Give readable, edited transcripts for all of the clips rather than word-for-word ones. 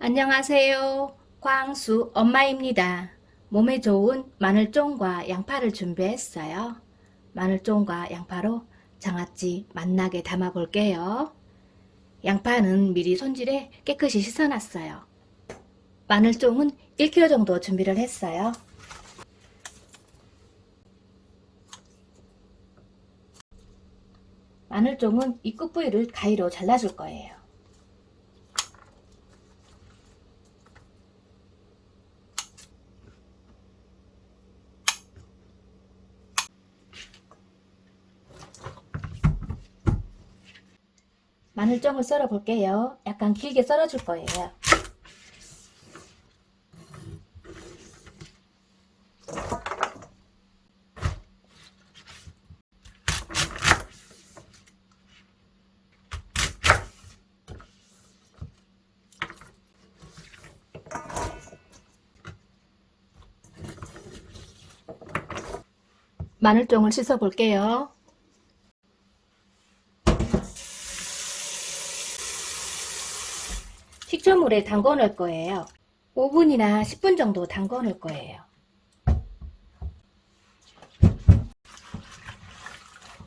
안녕하세요. 광수 엄마입니다. 몸에 좋은 마늘종과 양파를 준비했어요. 마늘종과 양파로 장아찌 맛나게 담아 볼게요. 양파는 미리 손질해 깨끗이 씻어놨어요. 마늘종은 1kg 정도 준비를 했어요. 마늘종은 이 끝부위를 가위로 잘라줄 거예요. 마늘종을 썰어 볼게요. 약간 길게 썰어 줄 거예요. 마늘종을 씻어 볼게요. 식초물에 담궈 놓을 거예요. 5분이나 10분 정도 담궈 놓을 거예요.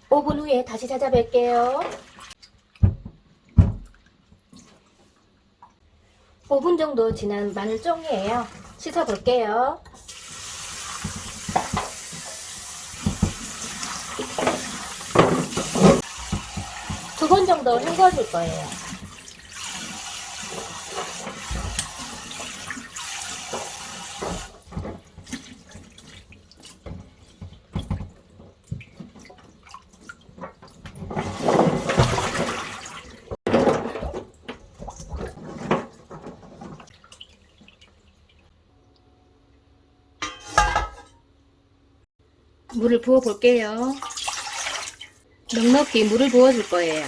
5분 후에 다시 찾아뵐게요. 5분 정도 지난 마늘종이에요. 씻어 볼게요. 두 번 정도 헹궈 줄 거예요. 물을 부어 볼게요. 넉넉히 물을 부어 줄 거예요.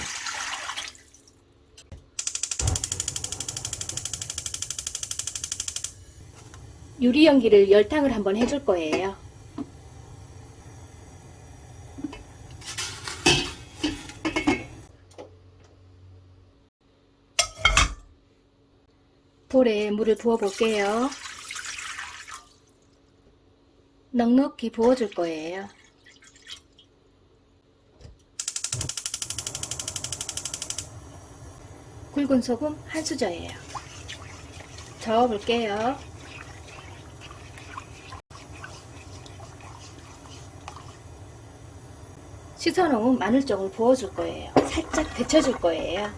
유리 연기를 열탕을 한번 해줄 거예요. 볼에 물을 부어 볼게요. 넉넉히 부어줄 거예요. 굵은 소금 한 수저예요. 저어 볼게요. 씻어놓은 마늘종을 부어줄 거예요. 살짝 데쳐줄 거예요.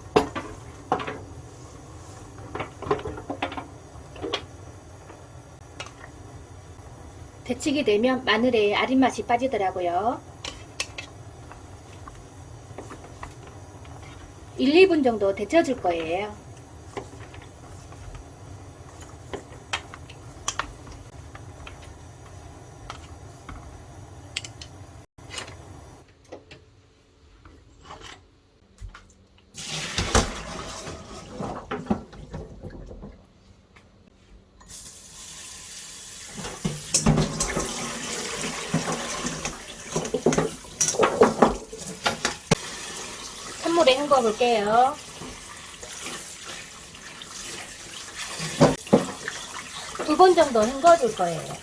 데치게 되면 마늘에 아린 맛이 빠지더라고요. 1, 2분 정도 데쳐줄 거예요. 찬물에 헹궈 볼게요. 두 번 정도 헹궈 줄 거예요.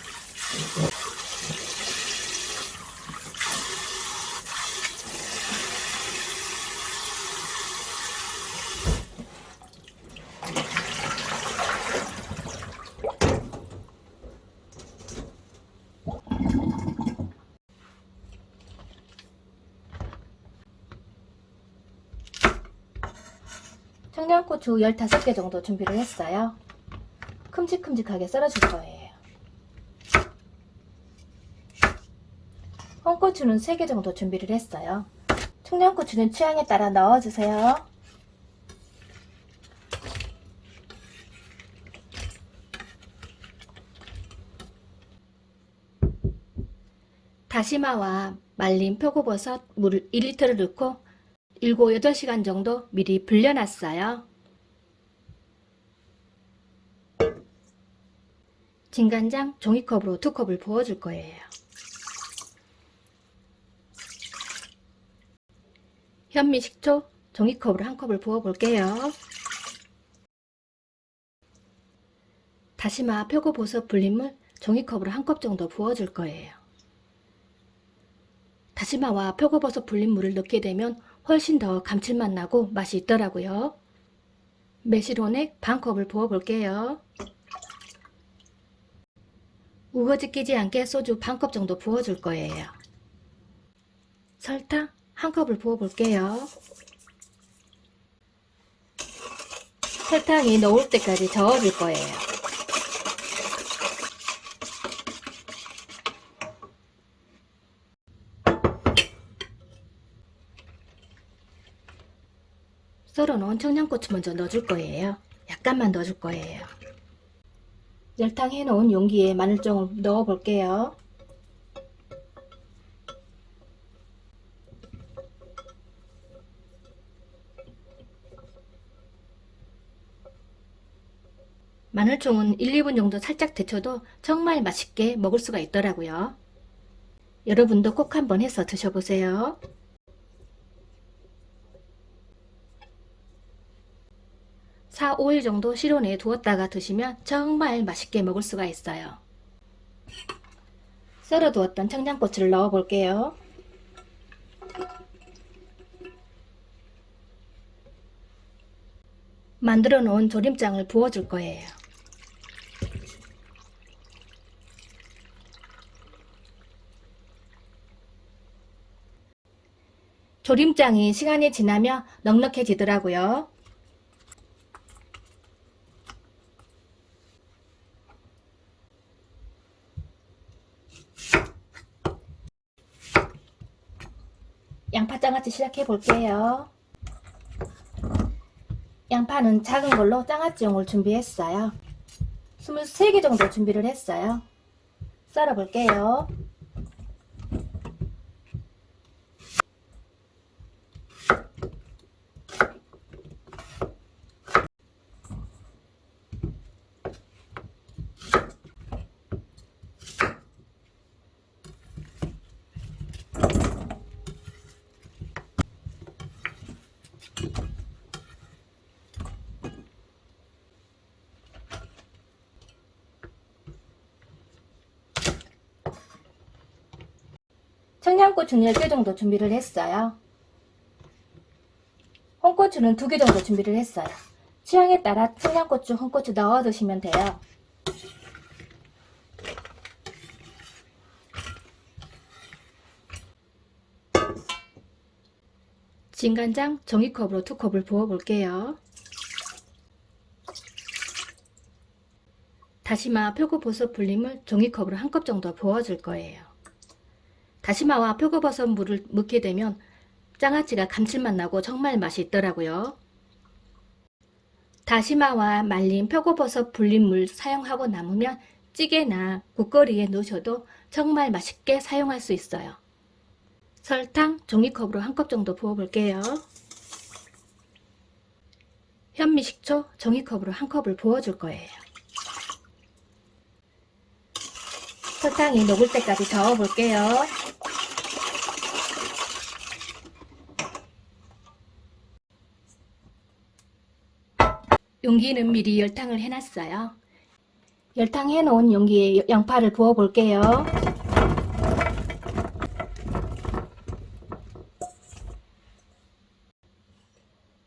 청양고추 15개 정도 준비를 했어요. 큼직큼직하게 썰어줄 거예요. 홍고추는 3개 정도 준비를 했어요. 청양고추는 취향에 따라 넣어주세요. 다시마와 말린 표고버섯 물 1리터를 넣고 7, 8시간 정도 미리 불려놨어요. 진간장 종이컵으로 2컵을 부어줄 거예요. 현미식초 종이컵으로 1컵을 부어 볼게요. 다시마, 표고버섯, 불린물 종이컵으로 한 컵 정도 부어줄 거예요. 다시마와 표고버섯 불린물을 넣게 되면 훨씬 더 감칠맛 나고 맛이 있더라고요. 매실원액 반 컵을 부어 볼게요. 우거지 끼지 않게 소주 반 컵 정도 부어줄 거예요. 설탕 한 컵을 부어 볼게요. 설탕이 녹을 때까지 저어줄 거예요. 썰어놓은 청양고추 먼저 넣어줄 거예요. 약간만 넣어줄 거예요. 열탕해 놓은 용기에 마늘종을 넣어 볼게요. 마늘종은 1, 2분 정도 살짝 데쳐도 정말 맛있게 먹을 수가 있더라고요. 여러분도 꼭 한번 해서 드셔보세요. 4, 5일 정도 실온에 두었다가 드시면 정말 맛있게 먹을 수가 있어요. 썰어두었던 청양고추를 넣어 볼게요. 만들어 놓은 조림장을 부어줄 거예요. 조림장이 시간이 지나면 넉넉해지더라고요. 양파장아찌 시작해 볼게요. 양파는 작은 걸로 장아찌용을 준비했어요. 23개 정도 준비를 했어요. 썰어 볼게요. 청양고추는 10개 정도 준비를 했어요. 홍고추는 2개 정도 준비를 했어요. 취향에 따라 청양고추, 홍고추 넣어 드시면 돼요. 진간장 종이컵으로 2컵을 부어 볼게요. 다시마, 표고버섯 불림을 종이컵으로 1컵 정도 부어줄 거예요. 다시마와 표고버섯 물을 넣게 되면 장아찌가 감칠맛 나고 정말 맛이 있더라고요. 다시마와 말린 표고버섯 불린 물 사용하고 남으면 찌개나 국거리에 넣으셔도 정말 맛있게 사용할 수 있어요. 설탕 종이컵으로 1컵 정도 부어 볼게요. 현미식초 종이컵으로 1컵을 부어줄 거예요. 설탕이 녹을 때까지 저어 볼게요. 용기는 미리 열탕을 해놨어요. 열탕해 놓은 용기에 양파를 부어 볼게요.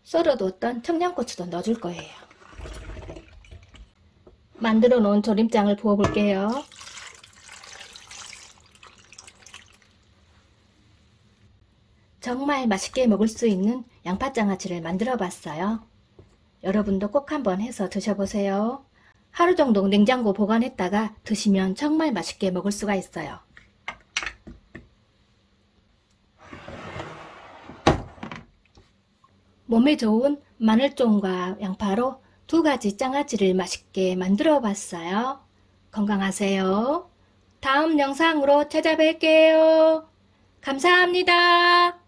썰어두었던 청양고추도 넣어줄 거예요. 만들어 놓은 조림장을 부어 볼게요. 정말 맛있게 먹을 수 있는 양파장아찌를 만들어 봤어요. 여러분도 꼭 한번 해서 드셔보세요. 하루 정도 냉장고 보관했다가 드시면 정말 맛있게 먹을 수가 있어요. 몸에 좋은 마늘종과 양파로 2가지 장아찌를 맛있게 만들어 봤어요. 건강하세요. 다음 영상으로 찾아뵐게요. 감사합니다.